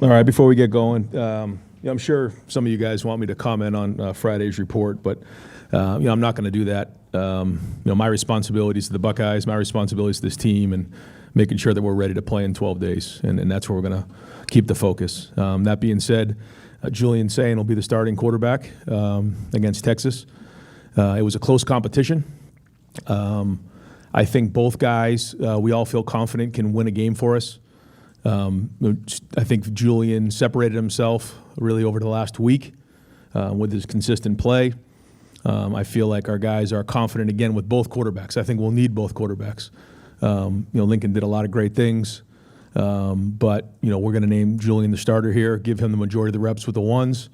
All right, before we get going, I'm sure some of you guys want me to comment on Friday's report, but I'm not going to do that. My responsibilities to the Buckeyes, my responsibilities to this team, and making sure that we're ready to play in 12 days, and that's where we're going to keep the focus. That being said, Julian Sayin will be the starting quarterback against Texas. It was a close competition. I think both guys, we all feel confident, can win a game for us. I think Julian separated himself really over the last week with his consistent play. I feel like our guys are confident again with both quarterbacks. I think we'll need both quarterbacks. Lincoln did a lot of great things, but we're going to name Julian the starter here, give him the majority of the reps with the ones,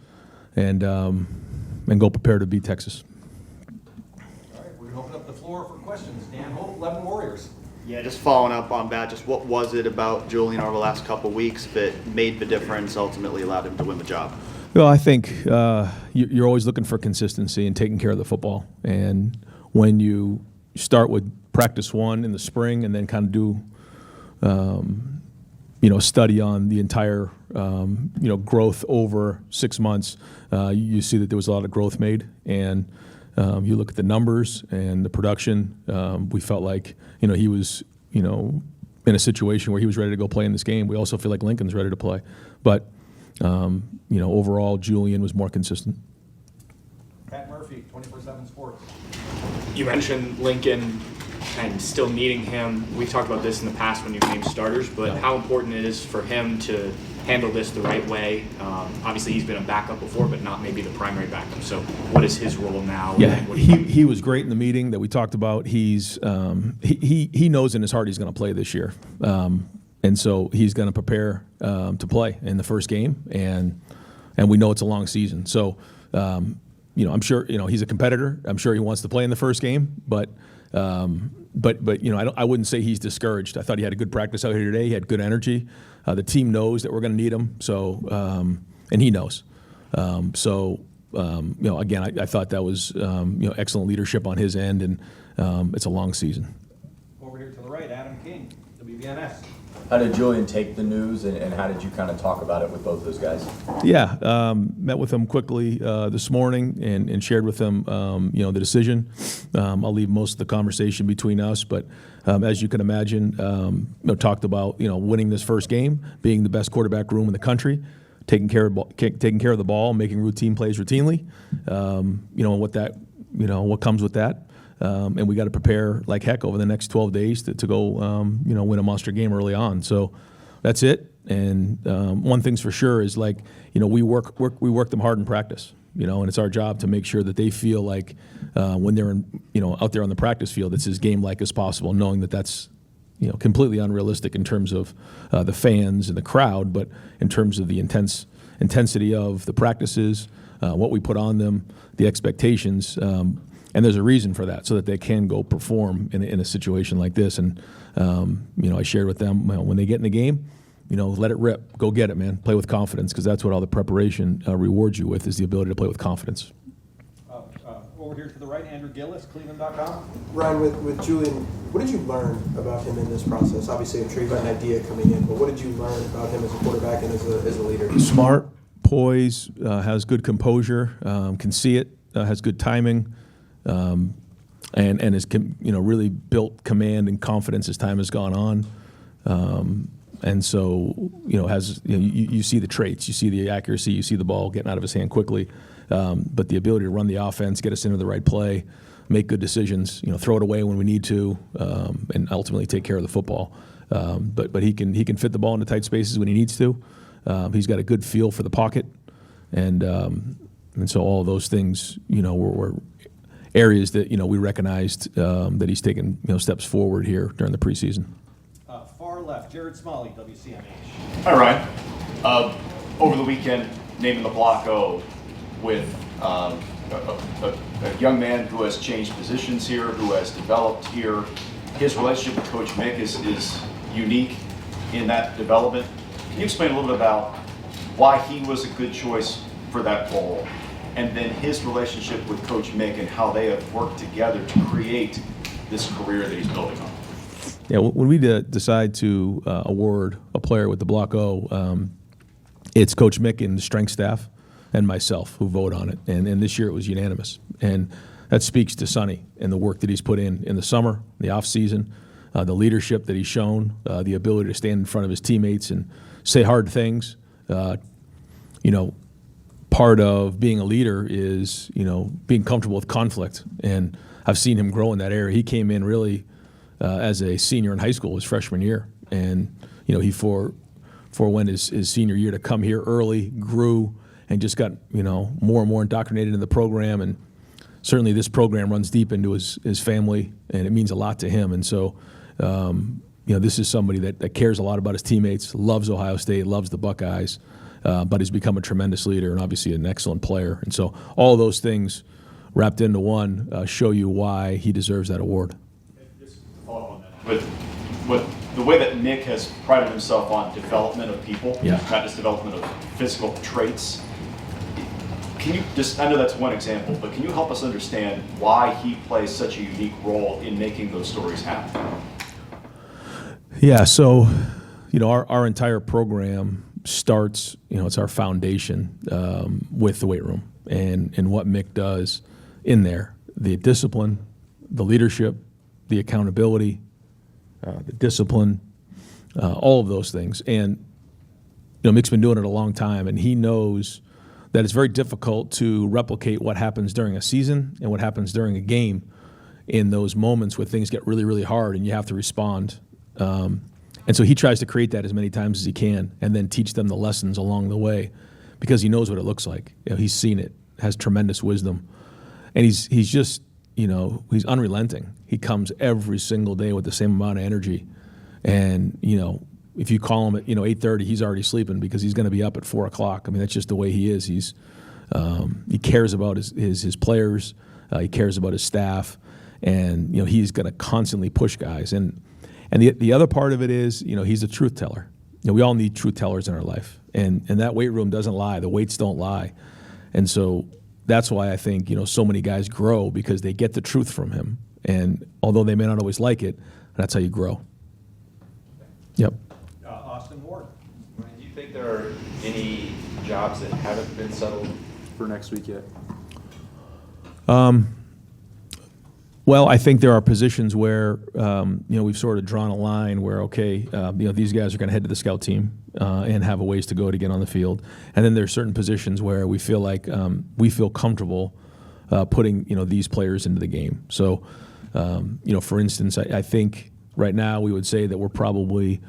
and go prepare to beat Texas. All right, we're going to open up the floor for questions. Dan Holt, 11 Warriors. Yeah, just following up on that, just what was it about Julian over the last couple of weeks that made the difference, ultimately allowed him to win the job? Well, I think you're always looking for consistency and taking care of the football. And when you start with practice one in the spring and then kind of do, study on the entire, growth over 6 months, you see that there was a lot of growth made. And you look at the numbers and the production, we felt like, he was, in a situation where he was ready to go play in this game. We also feel like Lincoln's ready to play. But, overall, Julian was more consistent. Pat Murphy, 24/7 Sports. You mentioned Lincoln and still needing him. We talked about this in the past when you've named starters, but how important it is for him to handle this the right way. Obviously, he's been a backup before, but not maybe the primary backup. So what is his role now? Yeah, he was great in the meeting that we talked about. He's he knows in his heart he's going to play this year. And so he's going to prepare to play in the first game, and we know it's a long season. So, I'm sure he's a competitor. I'm sure he wants to play in the first game, but I wouldn't say he's discouraged. I thought he had a good practice out here today. He had good energy. The team knows that we're going to need him. So, and he knows. Again, I thought that was excellent leadership on his end, and it's a long season. Over here to the right, Adam King, WBNS. How did Julian take the news, and how did you kind of talk about it with both those guys? Yeah, met with them quickly this morning and shared with them, the decision. I'll leave most of the conversation between us, but as you can imagine, talked about winning this first game, being the best quarterback room in the country, taking care of the ball, making routine plays routinely, and what comes with that. And we got to prepare like heck over the next 12 days to go, win a monster game early on. So that's it. And one thing's for sure is we work them hard in practice, and it's our job to make sure that they feel like when they're out there on the practice field, it's as game-like as possible, knowing that that's completely unrealistic in terms of the fans and the crowd, but in terms of the intensity of the practices, what we put on them, the expectations. And there's a reason for that, so that they can go perform in a situation like this. And, I shared with them, when they get in the game, let it rip. Go get it, man. Play with confidence, because that's what all the preparation rewards you with, is the ability to play with confidence. Over here to the right, Andrew Gillis, Cleveland.com. Ryan, with Julian, what did you learn about him in this process? Obviously, I'm sure you got an idea coming in, but what did you learn about him as a quarterback and as a leader? Smart, poise, has good composure, can see it, has good timing. And has really built command and confidence as time has gone on, and so has you see the traits, you see the accuracy, you see the ball getting out of his hand quickly, but the ability to run the offense, get us into the right play, make good decisions, throw it away when we need to, and ultimately take care of the football. But he can fit the ball into tight spaces when he needs to. He's got a good feel for the pocket, and so all of those things were areas that we recognized that he's taken steps forward here during the preseason. Far left, Jared Smalley, WCMH. Hi, Ryan. Over the weekend, naming the block O with a young man who has changed positions here, who has developed here. His relationship with Coach Mick is unique in that development. Can you explain a little bit about why he was a good choice for that role? and then his relationship with Coach Mick and how they have worked together to create this career that he's building on. Yeah, when we decide to award a player with the Block O, it's Coach Mick and the strength staff and myself who vote on it. And this year it was unanimous. And that speaks to Sonny and the work that he's put in the summer, the off season, the leadership that he's shown, the ability to stand in front of his teammates and say hard things. Part of being a leader is, being comfortable with conflict. And I've seen him grow in that area. He came in really as a senior in high school, his freshman year. And, he forewent his senior year to come here early, grew, and just got, more and more indoctrinated in the program. And certainly this program runs deep into his family, and it means a lot to him. And so, this is somebody that cares a lot about his teammates, loves Ohio State, loves the Buckeyes, but has become a tremendous leader and obviously an excellent player. And so all those things wrapped into one show you why he deserves that award. Just to follow up on that. With the way that Mick has prided himself on development of people, Yeah. not just development of physical traits, can you just, I know that's one example, but can you help us understand why he plays such a unique role in making those stories happen? Yeah, so, our entire program starts, it's our foundation with the weight room and what Mick does in there. The discipline, the leadership, the accountability, the discipline, all of those things. And, Mick's been doing it a long time, and he knows that it's very difficult to replicate what happens during a season and what happens during a game in those moments where things get really, really hard and you have to respond. And so he tries to create that as many times as he can and then teach them the lessons along the way because he knows what it looks like. He's seen it, has tremendous wisdom. And he's just, he's unrelenting. He comes every single day with the same amount of energy. And, if you call him at 8:30, he's already sleeping because he's going to be up at 4 o'clock. I mean, that's just the way he is. He cares about his players. He cares about his staff, and he's going to constantly push guys. And the other part of it is, he's a truth teller. We all need truth tellers in our life, and that weight room doesn't lie. The weights don't lie, and so that's why I think so many guys grow because they get the truth from him. And although they may not always like it, that's how you grow. Yep. Austin Ward. Do you think there are any jobs that haven't been settled for next week yet? Well, I think there are positions where we've sort of drawn a line where these guys are going to head to the scout team and have a ways to go to get on the field, and then there's certain positions where we feel like we feel comfortable putting these players into the game. So, for instance, I think right now we would say that we're probably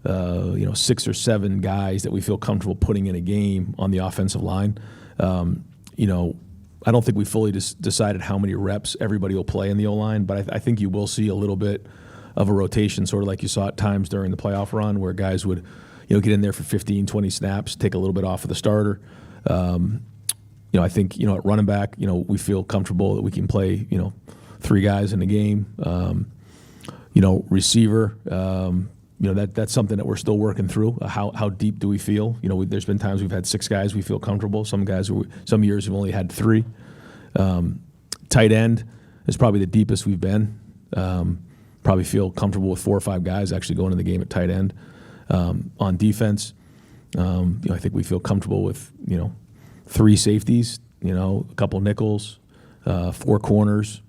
6 or 7 guys that we feel comfortable putting in a game on the offensive line. I don't think we fully decided how many reps everybody will play in the O-line, but I think you will see a little bit of a rotation, sort of like you saw at times during the playoff run where guys would get in there for 15, 20 snaps, take a little bit off of the starter. I think, at running back, we feel comfortable that we can play, 3 guys in the game. Receiver, that's something that we're still working through. How deep do we feel? There's been times we've had 6 guys we feel comfortable. Some years we've only had 3. Tight end is probably the deepest we've been. Probably feel comfortable with 4 or 5 guys actually going in the game at tight end. On defense, I think we feel comfortable with 3 safeties, a couple nickels, 4 corners.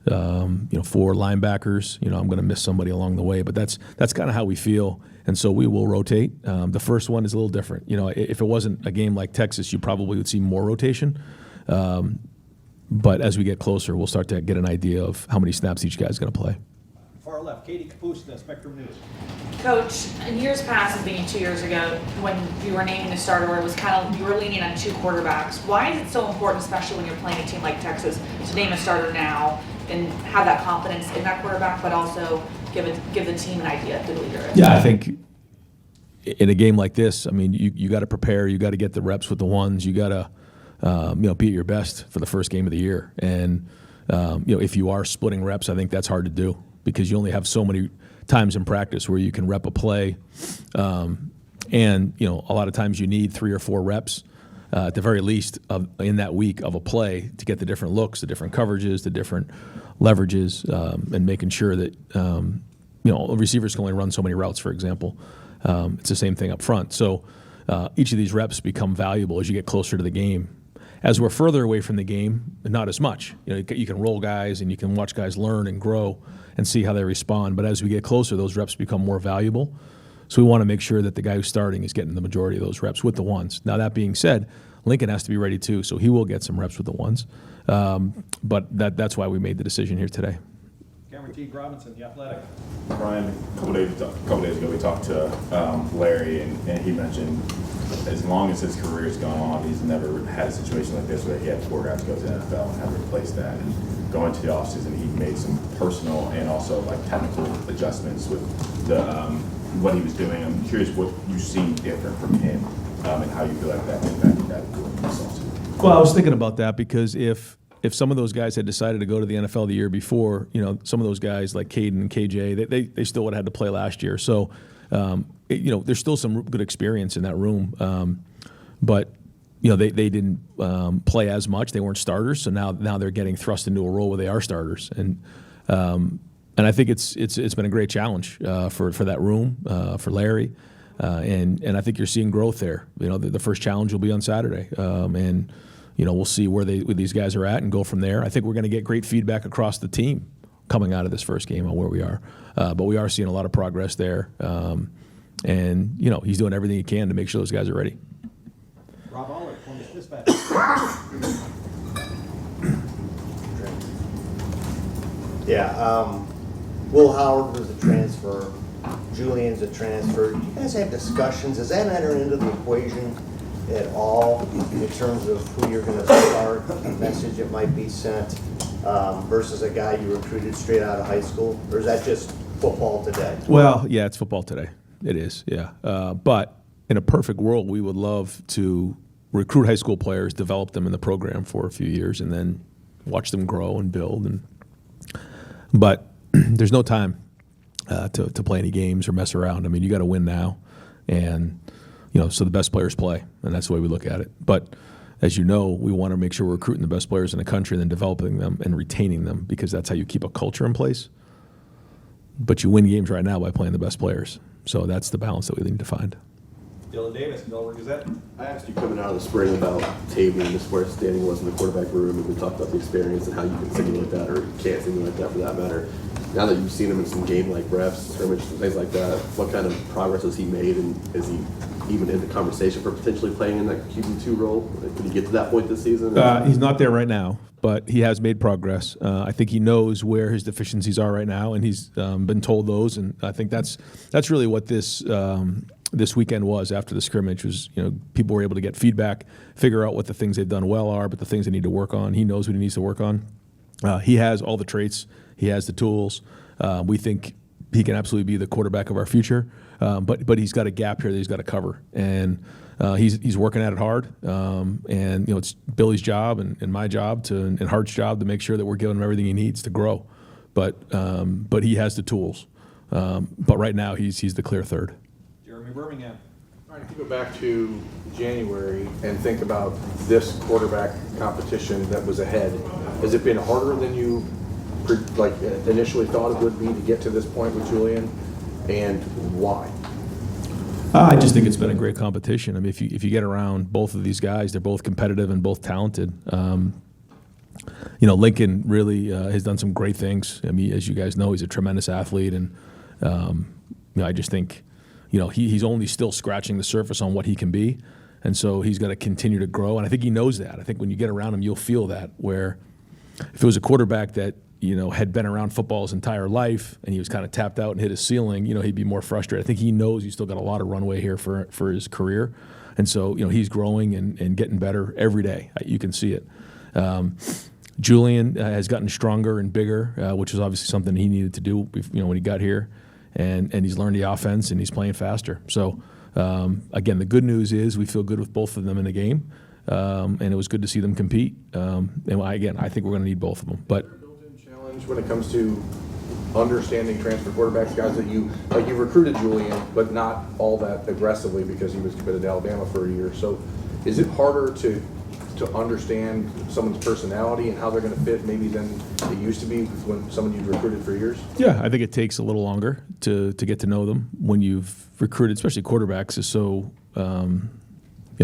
4 linebackers. I'm going to miss somebody along the way, but that's kind of how we feel, and so we will rotate. The first one is a little different. If it wasn't a game like Texas, you probably would see more rotation. But as we get closer, we'll start to get an idea of how many snaps each guy's going to play. Far left, Katie Capusta, Spectrum News. Coach, in years past, I think 2 years ago, when you were naming the starter, it was you were leaning on 2 quarterbacks. Why is it so important, especially when you're playing a team like Texas, to name a starter now and have that confidence in that quarterback, but also give the team an idea of who the leader is? Yeah, I think in a game like this, you got to prepare, you got to get the reps with the ones, you got to be at your best for the first game of the year. And if you are splitting reps, I think that's hard to do because you only have so many times in practice where you can rep a play, and a lot of times you need 3 or 4 reps at the very least, in that week of a play to get the different looks, the different coverages, the different leverages, and making sure that receivers can only run so many routes, for example. It's the same thing up front. So each of these reps become valuable as you get closer to the game. As we're further away from the game, not as much. You can roll guys and you can watch guys learn and grow and see how they respond. But as we get closer, those reps become more valuable. So we want to make sure that the guy who's starting is getting the majority of those reps with the ones. Now, that being said, Lincoln has to be ready too, so he will get some reps with the ones. But that's why we made the decision here today. Cameron T. Robinson, The Athletic. Brian, a couple days ago, we talked to Larry, and he mentioned as long as his career has gone on, he's never had a situation like this where he had 4 guys go to the NFL and have to replace that. And going to the offseason, he made some personal and also like technical adjustments with the what he was doing. I'm curious what you've seen different from him and how you feel like that impacted that this offseason. Well, I was thinking about that because if some of those guys had decided to go to the NFL the year before, some of those guys like Caden and KJ, they still would have had to play last year. So, there's still some good experience in that room. But they didn't play as much. They weren't starters. So now they're getting thrust into a role where they are starters. And I think it's been a great challenge for that room, for Larry. And I think you're seeing growth there. The first challenge will be on Saturday. And we'll see where these guys are at and go from there. I think we're going to get great feedback across the team coming out of this first game on where we are. But we are seeing a lot of progress there. And he's doing everything he can to make sure those guys are ready. Rob Aller, Columbus Dispatch. Yeah, Will Howard was a transfer. Julian's a transfer. Do you guys have discussions? Does that enter into the equation at all in terms of who you're going to start, the message that might be sent versus a guy you recruited straight out of high school? Or is that just football today? Well, yeah, it's football today. It is, yeah. But in a perfect world, we would love to recruit high school players, develop them in the program for a few years, and then watch them grow and build. But there's no time to play any games or mess around. I mean, you got to win now, and so the best players play, and that's the way we look at it. But as you know, we want to make sure we're recruiting the best players in the country and then developing them and retaining them because that's how you keep a culture in place. But you win games right now by playing the best players. So that's the balance that we need to find. Dylan Davis, Delaware Gazette. I asked you coming out of the spring about Tabor and just where his standing was in the quarterback room, and we talked about the experience and how you can simulate that or you can't simulate that for that matter. Now that you've seen him in some game-like reps, scrimmage, and things like that, what kind of progress has he made, and is he even in the conversation for potentially playing in that QB2 role? Could he get to that point this season? He's not there right now, but he has made progress. I think he knows where his deficiencies are right now, and he's been told those. And I think that's really what this weekend was after the scrimmage was. People were able to get feedback, figure out what the things they've done well are, but the things they need to work on. He knows what he needs to work on. He has all the traits. He has the tools. We think he can absolutely be the quarterback of our future. But he's got a gap here that he's got to cover, and he's working at it hard. And it's Billy's job and my job and Hart's job to make sure that we're giving him everything he needs to grow. But he has the tools. But right now he's the clear third. Jeremy Birmingham. All right, if you go back to January and think about this quarterback competition that was ahead, has it been harder than you initially thought it would be to get to this point with Julian, and why? I just think it's been a great competition. I mean, if you get around both of these guys, they're both competitive and both talented. Lincoln really has done some great things. I mean, as you guys know, he's a tremendous athlete, and I just think he's only still scratching the surface on what he can be, and so he's got to continue to grow. And I think he knows that. I think when you get around him, you'll feel that. Where if it was a quarterback that had been around football his entire life and he was kind of tapped out and hit his ceiling, he'd be more frustrated. I think he knows he's still got a lot of runway here for his career. And so, he's growing and getting better every day. You can see it. Julian has gotten stronger and bigger, which is obviously something he needed to do, when he got here. And he's learned the offense and he's playing faster. So, again, the good news is we feel good with both of them in the game. And it was good to see them compete. And I think we're going to need both of them. But when it comes to understanding transfer quarterbacks, guys that you recruited Julian, but not all that aggressively because he was committed to Alabama for a year. So Is it harder to understand someone's personality and how they're going to fit maybe than it used to be when someone you've recruited for years? Yeah, I think it takes a little longer to get to know them when you've recruited, especially quarterbacks is so,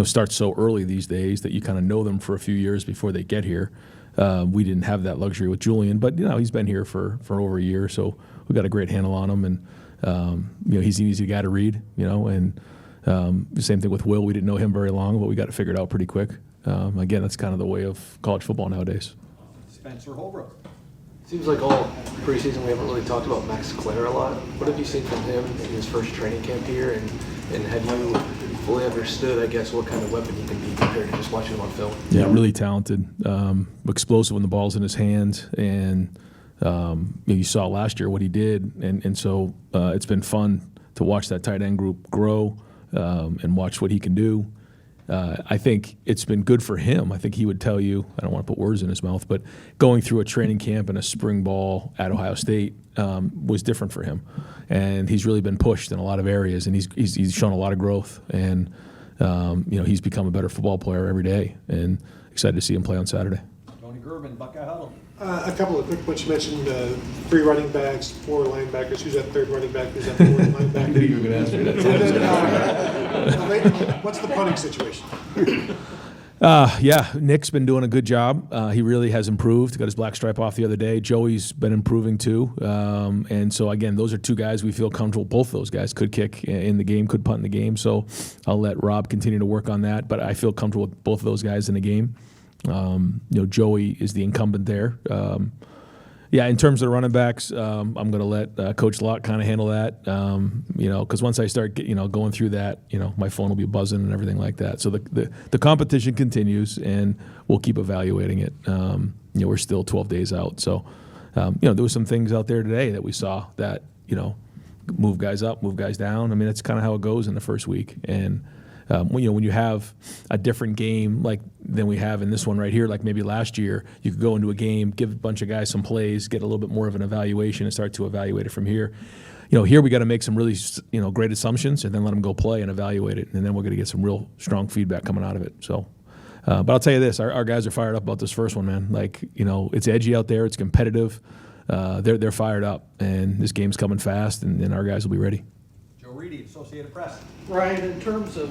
starts so early these days that you kind of know them for a few years before they get here. We didn't have that luxury with Julian, but he's been here for over a year, so we've got a great handle on him, and he's an easy guy to read, and the same thing with Will. We didn't know him very long, but we got it figured out pretty quick. Again, that's kind of the way of college football nowadays. Spencer Holbrook. Seems like all preseason we haven't really talked about Max Clare a lot. What have you seen from him in his first training camp here, and have you fully understood, I guess, what kind of weapon he can be compared to just watching him on film? Yeah, really talented, explosive when the ball's in his hands, and you saw last year what he did, and so it's been fun to watch that tight end group grow and watch what he can do. I think it's been good for him. I think he would tell you, I don't want to put words in his mouth, but going through a training camp and a spring ball at Ohio State was different for him. And he's really been pushed in a lot of areas, and he's shown a lot of growth. And, he's become a better football player every day, and excited to see him play on Saturday. Tony Gerben, Buckeye Huddle. A couple of quick points. You mentioned 3 running backs, 4 linebackers. Who's that third running back? Who's that fourth linebacker? I knew you were going to ask me that. What's the punting situation? Yeah, Nick's been doing a good job. He really has improved. Got his black stripe off the other day. Joey's been improving too. And so, again, those are 2 guys we feel comfortable. Both those guys could kick in the game, could punt in the game. So I'll let Rob continue to work on that. But I feel comfortable with both of those guys in the game. Joey is the incumbent there. In terms of the running backs, I'm going to let Coach Locke kind of handle that, because once I start going through that, my phone will be buzzing and everything like that. So the competition continues, and we'll keep evaluating it. We're still 12 days out. So, there were some things out there today that we saw that, move guys up, move guys down. I mean, that's kind of how it goes in the first week. And when you have a different game like than we have in this one right here, like maybe last year, you could go into a game, give a bunch of guys some plays, get a little bit more of an evaluation, and start to evaluate it from here. Here we got to make some really great assumptions and then let them go play and evaluate it, and then we're going to get some real strong feedback coming out of it. So, but I'll tell you this: our guys are fired up about this first one, man. It's edgy out there, it's competitive. They're fired up, and this game's coming fast, and our guys will be ready. Joe Reedy, Associated Press. Ryan, in terms of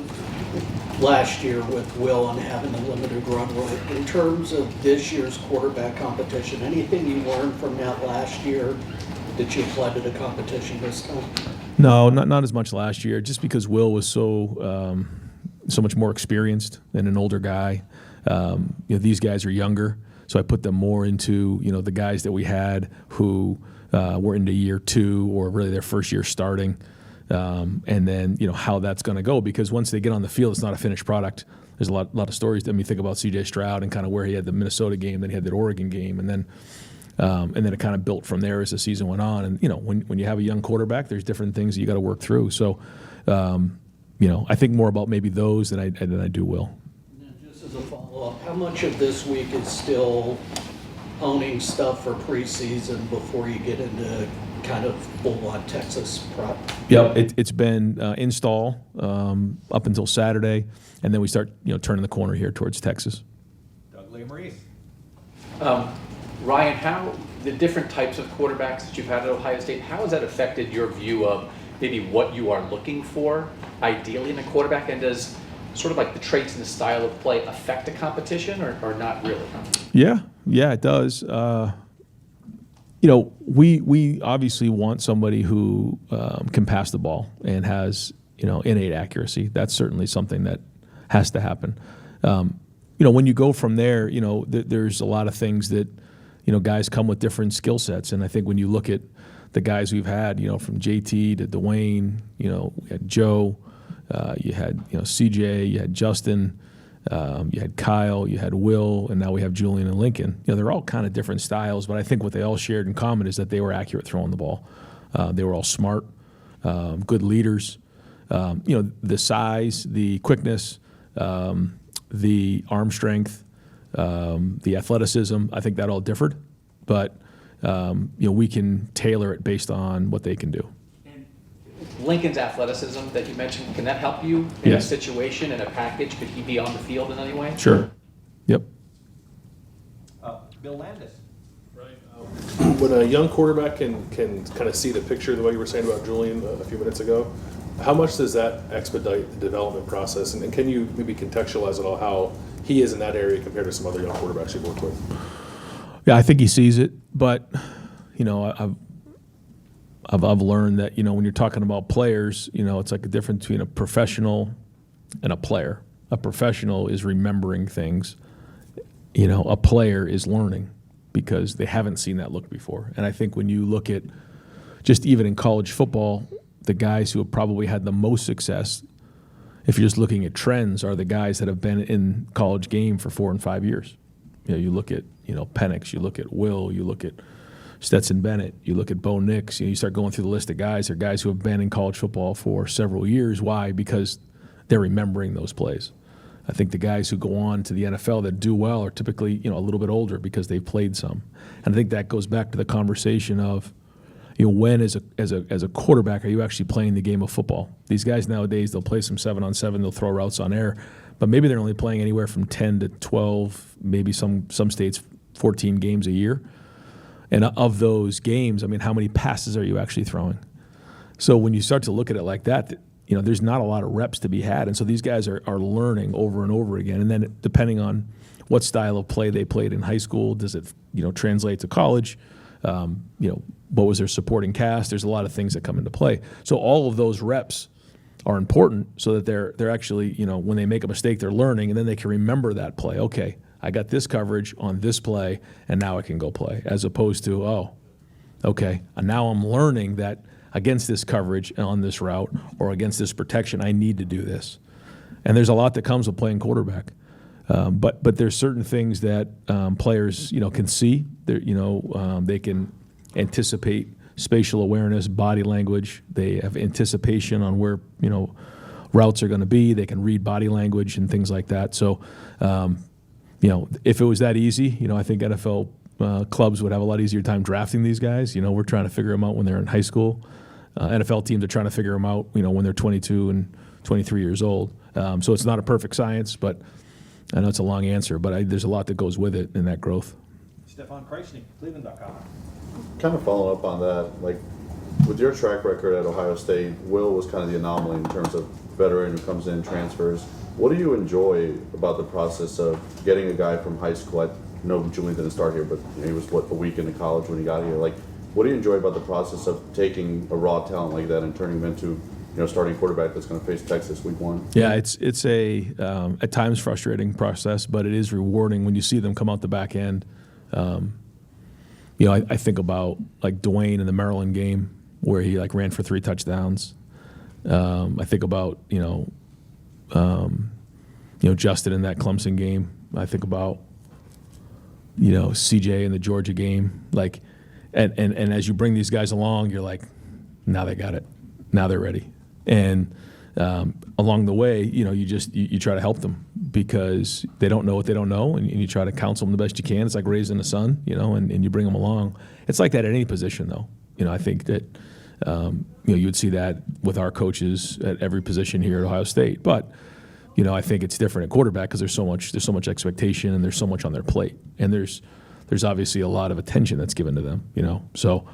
last year with Will and having a limited run rate, in terms of this year's quarterback competition, anything you learned from that last year that you applied to the competition this time? No, not as much last year, just because Will was so much more experienced and an older guy. These guys are younger, so I put them more into the guys that we had who were into year 2 or really their first year starting. And then, how that's going to go, because once they get on the field, it's not a finished product. There's a lot of stories. I mean, think about C.J. Stroud and kind of where he had the Minnesota game, then he had that Oregon game, and then it kind of built from there as the season went on. And, when you have a young quarterback, there's different things that you got to work through. So, I think more about maybe those than I do Will. Just as a follow-up, how much of this week is still honing stuff for preseason before you get into kind of full-on Texas prep? Yep, it's been install up until Saturday, and then we start turning the corner here towards Texas. Doug Leamarise. Ryan, how the different types of quarterbacks that you've had at Ohio State, how has that affected your view of maybe what you are looking for ideally in a quarterback, and does sort of like the traits and the style of play affect the competition or not really? Yeah, it does. We obviously want somebody who can pass the ball and has innate accuracy. That's certainly something that has to happen. When you go from there, there's a lot of things that guys come with different skill sets, and I think when you look at the guys we've had, from JT to Dwayne, we had Joe, you had CJ, you had Justin. You had Kyle, you had Will, and now we have Julian and Lincoln. They're all kind of different styles, but I think what they all shared in common is that they were accurate throwing the ball. They were all smart, good leaders. The size, the quickness, the arm strength, the athleticism, I think that all differed. But, we can tailor it based on what they can do. Lincoln's athleticism that you mentioned, can that help you in a Yes. situation, in a package? Could he be on the field in any way? Sure. Yep. Bill Landis. When a young quarterback can kind of see the picture, the way you were saying about Julian a few minutes ago, how much does that expedite the development process? And can you maybe contextualize at all how he is in that area compared to some other young quarterbacks you've worked with? Yeah, I think he sees it, but I've learned that when you're talking about players, it's like a difference between a professional and a player. A professional is remembering things. A player is learning because they haven't seen that look before. And I think when you look at just even in college football, the guys who have probably had the most success, if you're just looking at trends, are the guys that have been in college game for 4 and 5 years. You look at Penix, you look at Will, you look at Stetson Bennett, you look at Bo Nix, you start going through the list of guys. They're guys who have been in college football for several years. Why? Because they're remembering those plays. I think the guys who go on to the NFL that do well are typically a little bit older because they've played some. And I think that goes back to the conversation of when as a quarterback are you actually playing the game of football? These guys nowadays, they'll play some 7-on-7, they'll throw routes on air, but maybe they're only playing anywhere from 10 to 12, maybe some states 14 games a year. And of those games, how many passes are you actually throwing? So when you start to look at it like that, there's not a lot of reps to be had. And so these guys are learning over and over again. And then depending on what style of play they played in high school, does it translate to college? What was their supporting cast? There's a lot of things that come into play. So all of those reps are important so that they're actually, when they make a mistake, they're learning, and then they can remember that play. Okay, I got this coverage on this play, and now I can go play, as opposed to, okay, and now I'm learning that against this coverage on this route or against this protection, I need to do this. And there's a lot that comes with playing quarterback. But there's certain things that players, can see. They can anticipate spatial awareness, body language. They have anticipation on where, routes are going to be. They can read body language and things like that. So, if it was that easy, I think NFL clubs would have a lot easier time drafting these guys. We're trying to figure them out when they're in high school. NFL teams are trying to figure them out, when they're 22 and 23 years old. So it's not a perfect science, but I know it's a long answer, but there's a lot that goes with it in that growth. Stefan Kreisnig, Cleveland.com. Kind of following up on that, like with your track record at Ohio State, Will was kind of the anomaly in terms of veteran who comes in, transfers. What do you enjoy about the process of getting a guy from high school? I know Julian didn't start here, but he was, a week into college when he got here. Like, what do you enjoy about the process of taking a raw talent like that and turning him into, starting quarterback that's going to face Texas week 1? Yeah, it's a at times frustrating process, but it is rewarding when you see them come out the back end. I think about like Dwayne in the Maryland game where he ran for 3 touchdowns. I think about Justin in that Clemson game. I think about CJ in the Georgia game. And as you bring these guys along, you're like, now they got it, now they're ready. And along the way, you try to help them because they don't know what they don't know, and you try to counsel them the best you can. It's like raising a son, and you bring them along. It's like that at any position, though. I think that you would see that with our coaches at every position here at Ohio State. But I think it's different at quarterback because there's so much expectation and there's so much on their plate, and there's obviously a lot of attention that's given to them. So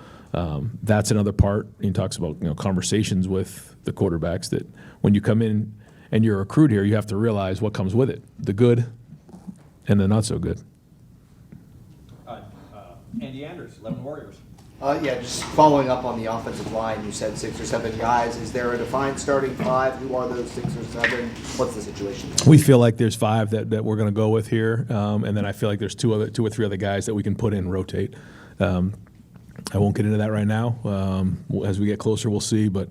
that's another part. He talks about conversations with the quarterbacks that when you come in and you're a recruit here, you have to realize what comes with it, the good and the not so good. Andy Anders, 11 Warriors. Yeah, just following up on the offensive line, you said 6 or 7 guys. Is there a defined starting 5? Who are those 6 or 7? What's the situation? We feel like there's 5 that we're going to go with here, and then I feel like there's 2 or 3 other guys that we can put in and rotate. I won't get into that right now. As we get closer, we'll see. But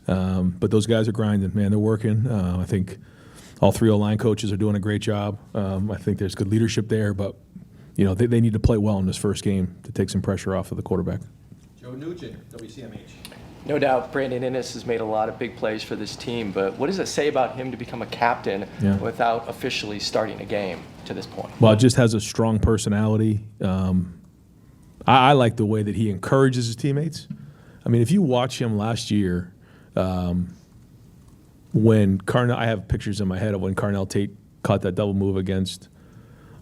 those guys are grinding, man. They're working. I think all 3 O-line coaches are doing a great job. I think there's good leadership there, but they need to play well in this first game to take some pressure off of the quarterback. Joe Nugent, WCMH. No doubt Brandon Innes has made a lot of big plays for this team, but what does it say about him to become a captain without officially starting a game to this point? Well, it just has a strong personality. I like the way that he encourages his teammates. I mean, if you watch him last year, When Carnell, I have pictures in my head of when Carnell Tate caught that double move against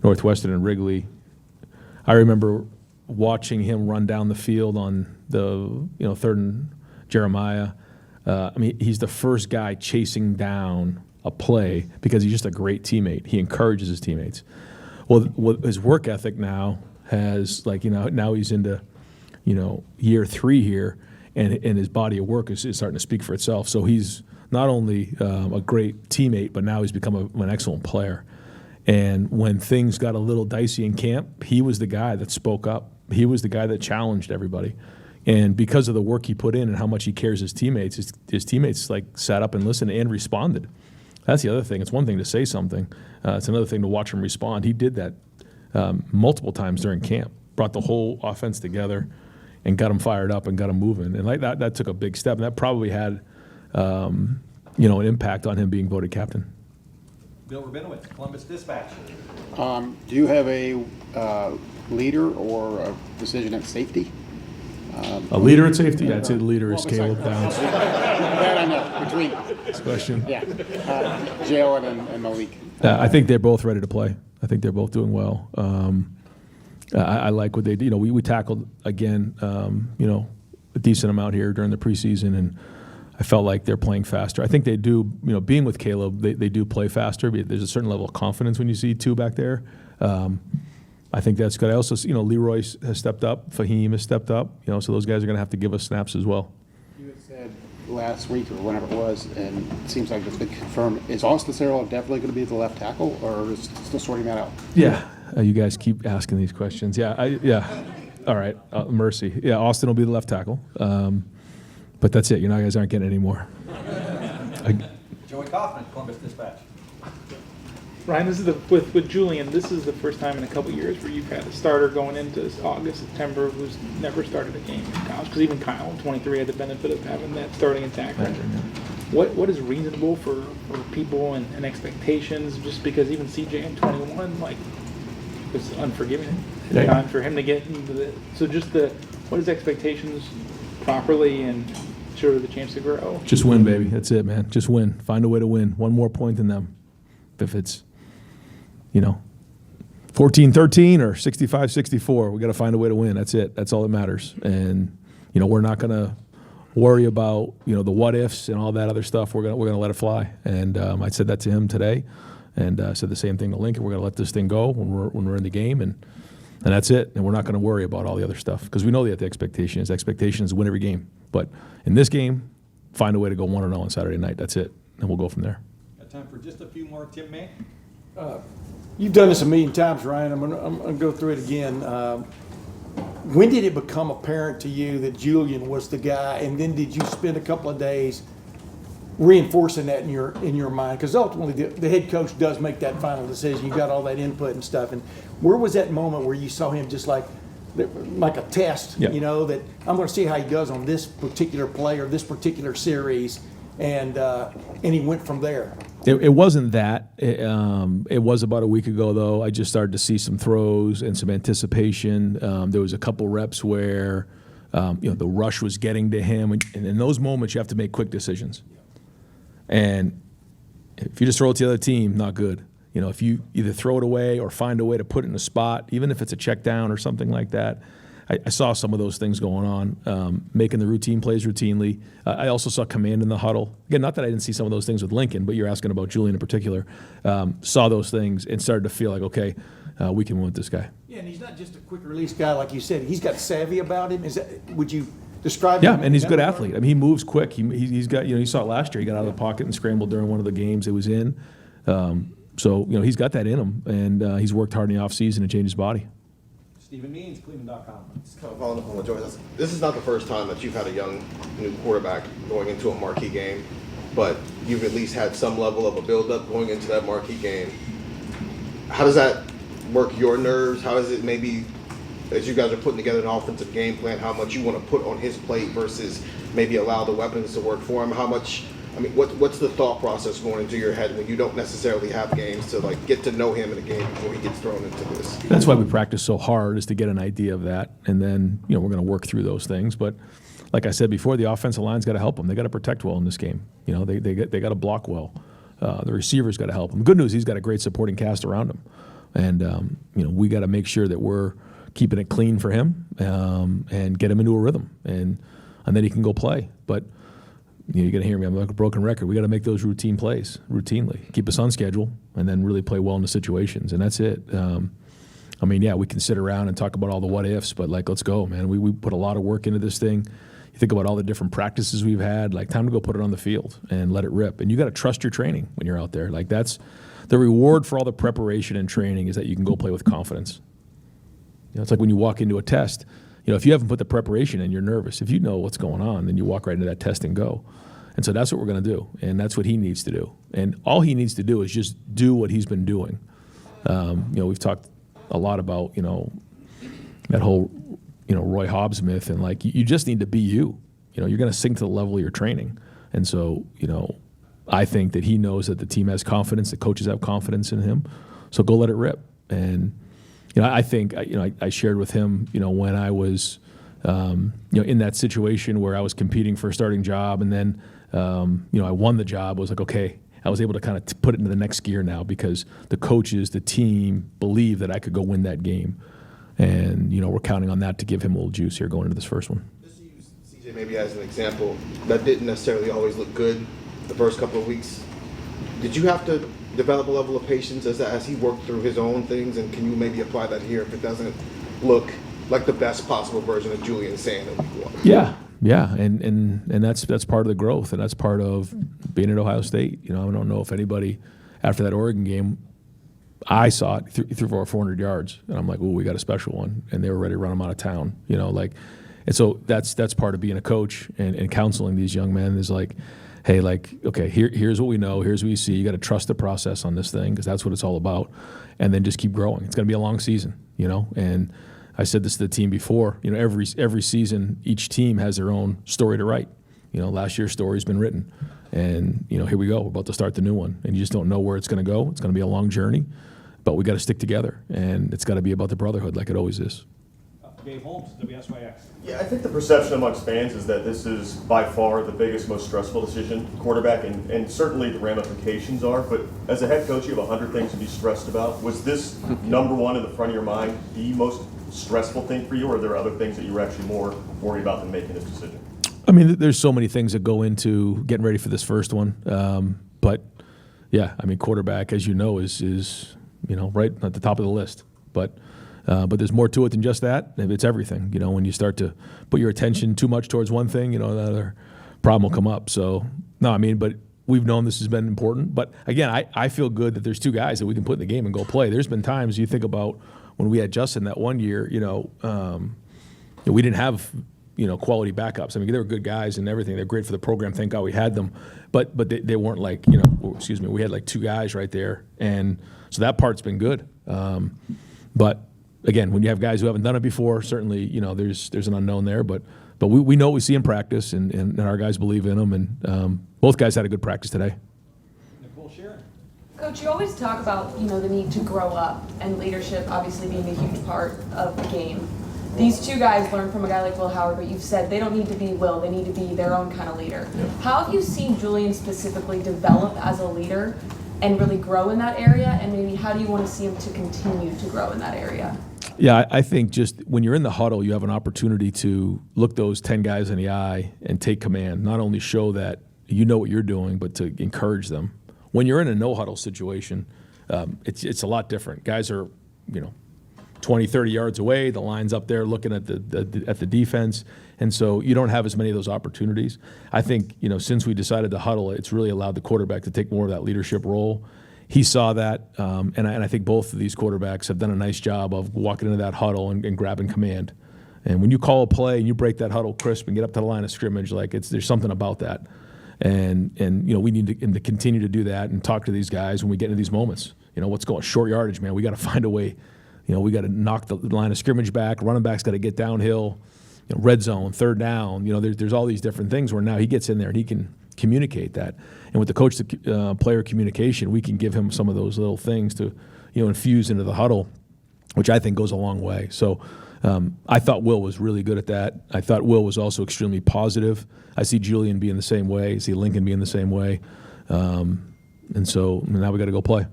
Northwestern and Wrigley. I remember watching him run down the field on the third and Jeremiah. He's the first guy chasing down a play because he's just a great teammate. He encourages his teammates. Well, his work ethic now has now he's into year 3 here, and his body of work is starting to speak for itself. So he's not only a great teammate, but now he's become an excellent player. And when things got a little dicey in camp, he was the guy that spoke up. He was the guy that challenged everybody. And because of the work he put in and how much he cares his teammates sat up and listened and responded. That's the other thing. It's one thing to say something. It's another thing to watch him respond. He did that multiple times during camp. Brought the whole offense together and got them fired up and got them moving. And that took a big step. And that probably had an impact on him being voted captain. Bill Rabinowitz, Columbus Dispatch. Do you have a leader or a decision at safety? A leader at safety? Yeah, I'd say the leader is Caleb Downs. That I know, between. This question. Yeah. Jalen and Malik. I think they're both ready to play. I think they're both doing well. I like what they do. We tackled, again, a decent amount here during the preseason, and I felt like they're playing faster. I think they do, being with Caleb, they do play faster. There's a certain level of confidence when you see two back there. I think that's good. I also, Leroy has stepped up. Fahim has stepped up. So those guys are going to have to give us snaps as well. You had said last week or whenever it was, and it seems like it's been confirmed. Is Austin Cyril definitely going to be the left tackle, or is still sorting that out? Yeah. You guys keep asking these questions. Yeah. All right. Mercy. Yeah, Austin will be the left tackle. But that's it. You guys aren't getting any more. Joey Kaufman, Columbus Dispatch. Ryan, this is with Julian. This is the first time in a couple years where you've had a starter going into August, September who's never started a game in college. Because even Kyle, 23, had the benefit of having that starting attack record. What is reasonable for people and expectations? Just because even CJ in 21, it's unforgiving time for him to get into the. So what is expectations properly and sure the chance to grow? Just win, baby. That's it, man. Just win. Find a way to win. One more point than them. If it's 14-13 or 65-64, we got to find a way to win. That's it. That's all that matters. And we're not going to worry about the what ifs and all that other stuff. We're gonna let it fly. And I said that to him today, and I said the same thing to Lincoln. We're gonna let this thing go when we're in the game, and that's it. And we're not going to worry about all the other stuff because we know that the expectation is to win every game. But in this game, find a way to go 1-0 on Saturday night. That's it, and we'll go from there. Got time for just a few more. Tim May. You've done this a million times, Ryan. I'm gonna go through it again. When did it become apparent to you that Julian was the guy, and then did you spend a couple of days reinforcing that in your mind? Because ultimately, the head coach does make that final decision. You got all that input and stuff. And where was that moment where you saw him just like a test? Yeah. That I'm going to see how he does on this particular play or this particular series, and he went from there. It wasn't that. It was about a week ago, though. I just started to see some throws and some anticipation. There was a couple reps where, the rush was getting to him. And in those moments, you have to make quick decisions. And if you just throw it to the other team, not good. If you either throw it away or find a way to put it in a spot, even if it's a check down or something like that, I saw some of those things going on, making the routine plays routinely. I also saw command in the huddle. Again, not that I didn't see some of those things with Lincoln, but you're asking about Julian in particular. Saw those things and started to feel like, okay, we can win with this guy. Yeah, and he's not just a quick release guy, like you said. He's got savvy about him. Would you describe him? Yeah, and he's a good athlete. He moves quick. He's got, you saw it last year. He got out of the pocket and scrambled during one of the games it was in. So, he's got that in him, and he's worked hard in the offseason to change his body. Stephen Means, Cleveland.com. Just kind of following up on what Joey said. This is not the first time that you've had a young new quarterback going into a marquee game, but you've at least had some level of a build-up going into that marquee game. How does that work your nerves? How is it maybe, as you guys are putting together an offensive game plan, how much you want to put on his plate versus maybe allow the weapons to work for him? How much I mean, what's the thought process going into your head when you don't necessarily have games to like get to know him in a game before he gets thrown into this? That's why we practice so hard, is to get an idea of that, and then we're going to work through those things. But like I said before, the offensive line's got to help them. They got to protect well in this game. They got to block well. The receivers got to help him. The good news, he's got a great supporting cast around him, and we got to make sure that we're keeping it clean for him and get him into a rhythm, and then he can go play. But you're going to hear me. I'm like a broken record. We got to make those routine plays routinely, keep us on schedule, and then really play well in the situations. And that's it. We can sit around and talk about all the what ifs, but let's go, man. We put a lot of work into this thing. You think about all the different practices we've had. Time to go put it on the field and let it rip. And you got to trust your training when you're out there. That's the reward for all the preparation and training, is that you can go play with confidence. It's like when you walk into a test. If you haven't put the preparation in, you're nervous. If you know what's going on, then you walk right into that test and go. And so that's what we're going to do, and that's what he needs to do. And all he needs to do is just do what he's been doing. We've talked a lot about, that whole, Roy Hobbs myth, and you just need to be you. You're going to sink to the level of your training. And so, I think that he knows that the team has confidence, the coaches have confidence in him. So go let it rip. And I think, I shared with him, when I was, in that situation where I was competing for a starting job, and then, I won the job. I was like, okay, I was able to kind of put it into the next gear now, because the coaches, the team believe that I could go win that game. And, we're counting on that to give him a little juice here going into this first one. Just to use CJ maybe as an example, that didn't necessarily always look good the first couple of weeks. Did you have to develop a level of patience as he worked through his own things, and can you maybe apply that here if it doesn't look like the best possible version of Julian Sayin in week 1? Yeah, and that's part of the growth, and that's part of being at Ohio State. I don't know if anybody after that Oregon game, I saw it, he threw for 400 yards, and I'm like, oh, we got a special one, and they were ready to run him out of town. And so that's part of being a coach and counseling these young men is hey, okay, here's what we know, here's what you see. You got to trust the process on this thing, because that's what it's all about, and then just keep growing. It's going to be a long season, And I said this to the team before. Every season, each team has their own story to write. Last year's story's been written, and here we go. We're about to start the new one, and you just don't know where it's going to go. It's going to be a long journey, but we got to stick together, and it's got to be about the brotherhood, like it always is. Dave Holmes, WSYX. Yeah, I think the perception amongst fans is that this is by far the biggest, most stressful decision, quarterback, and certainly the ramifications are. But as a head coach, you have 100 things to be stressed about. Was this number one in the front of your mind the most stressful thing for you, or are there other things that you were actually more worried about than making this decision? There's so many things that go into getting ready for this first one. But yeah, quarterback, as you know, is right at the top of the list. But there's more to it than just that. It's everything. When you start to put your attention too much towards one thing, another problem will come up. So no, but we've known this has been important. But again, I feel good that there's two guys that we can put in the game and go play. There's been times you think about when we had Justin that one year, we didn't have quality backups. They were good guys and everything. They're great for the program. Thank God we had them. But they weren't we had two guys right there. And so that part's been good. But again, when you have guys who haven't done it before, certainly, there's an unknown there. But we know what we see in practice, and our guys believe in them. And both guys had a good practice today. Coach, you always talk about, the need to grow up and leadership obviously being a huge part of the game. These two guys learn from a guy like Will Howard, but you've said they don't need to be Will, they need to be their own kind of leader. Yeah. How have you seen Julian specifically develop as a leader and really grow in that area? And maybe how do you want to see him to continue to grow in that area? Yeah, I think just when you're in the huddle, you have an opportunity to look those 10 guys in the eye and take command, not only show that you know what you're doing, but to encourage them. When you're in a no-huddle situation, it's a lot different. Guys are, 20, 30 yards away. The line's up there looking at the defense. And so you don't have as many of those opportunities. I think, since we decided to huddle, it's really allowed the quarterback to take more of that leadership role. He saw that, and I think both of these quarterbacks have done a nice job of walking into that huddle and grabbing command. And when you call a play and you break that huddle crisp and get up to the line of scrimmage, there's something about that. And we need to continue to do that and talk to these guys when we get into these moments. What's going short yardage, man. We got to find a way. We got to knock the line of scrimmage back. Running back's got to get downhill. Red zone, third down. There's all these different things where now he gets in there and he can communicate that. And with the coach to player communication, we can give him some of those little things to, infuse into the huddle, which I think goes a long way. So I thought Will was really good at that. I thought Will was also extremely positive. I see Julian being the same way. I see Lincoln being the same way. And so now we got to go play.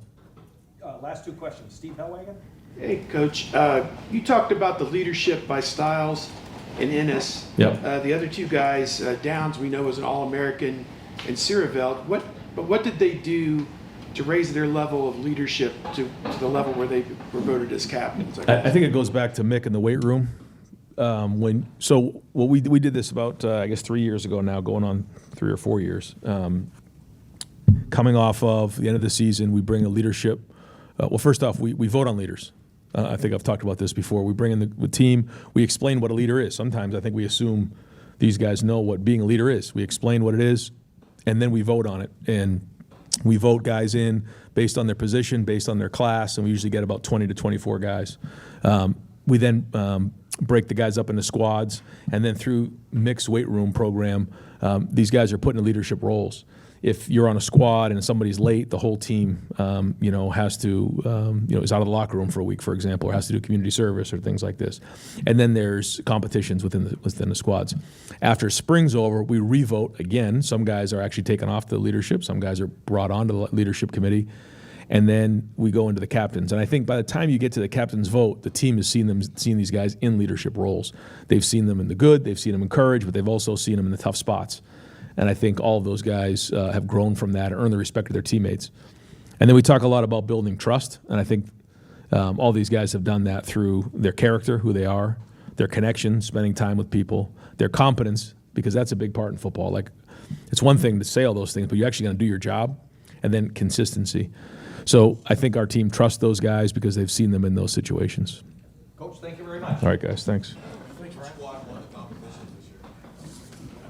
Last two questions. Steve Hellwagon? Hey, Coach. You talked about the leadership by Styles and Ennis. Yep. The other two guys, Downs, we know was an All-American, and Sierreveld. What did they do to raise their level of leadership to the level where they were voted as captains? I think it goes back to Mick in the weight room. We did this about I guess 3 years ago now, going on 3 or 4 years. Coming off of the end of the season, we bring a leadership. Well, first off, we vote on leaders. I think I've talked about this before. We bring in the team. We explain what a leader is. Sometimes I think we assume these guys know what being a leader is. We explain what it is, and then we vote on it. And we vote guys in based on their position, based on their class, and we usually get about 20 to 24 guys. We then break the guys up into squads, and then through mixed weight room program, these guys are put in leadership roles. If you're on a squad and somebody's late, the whole team, has to, is out of the locker room for a week, for example, or has to do community service or things like this. And then there's competitions within the squads. After spring's over, we revote again. Some guys are actually taken off the leadership. Some guys are brought onto the leadership committee. And then we go into the captains. And I think by the time you get to the captain's vote, the team has seen these guys in leadership roles. They've seen them in the good, they've seen them in courage, but they've also seen them in the tough spots. And I think all of those guys have grown from that, earned the respect of their teammates. And then we talk a lot about building trust. And I think all these guys have done that through their character, who they are, their connection, spending time with people, their competence, because that's a big part in football. Like, it's one thing to say all those things, but you're actually going to do your job, and then consistency. So I think our team trusts those guys because they've seen them in those situations. Coach, thank you very much. All right, guys, thanks.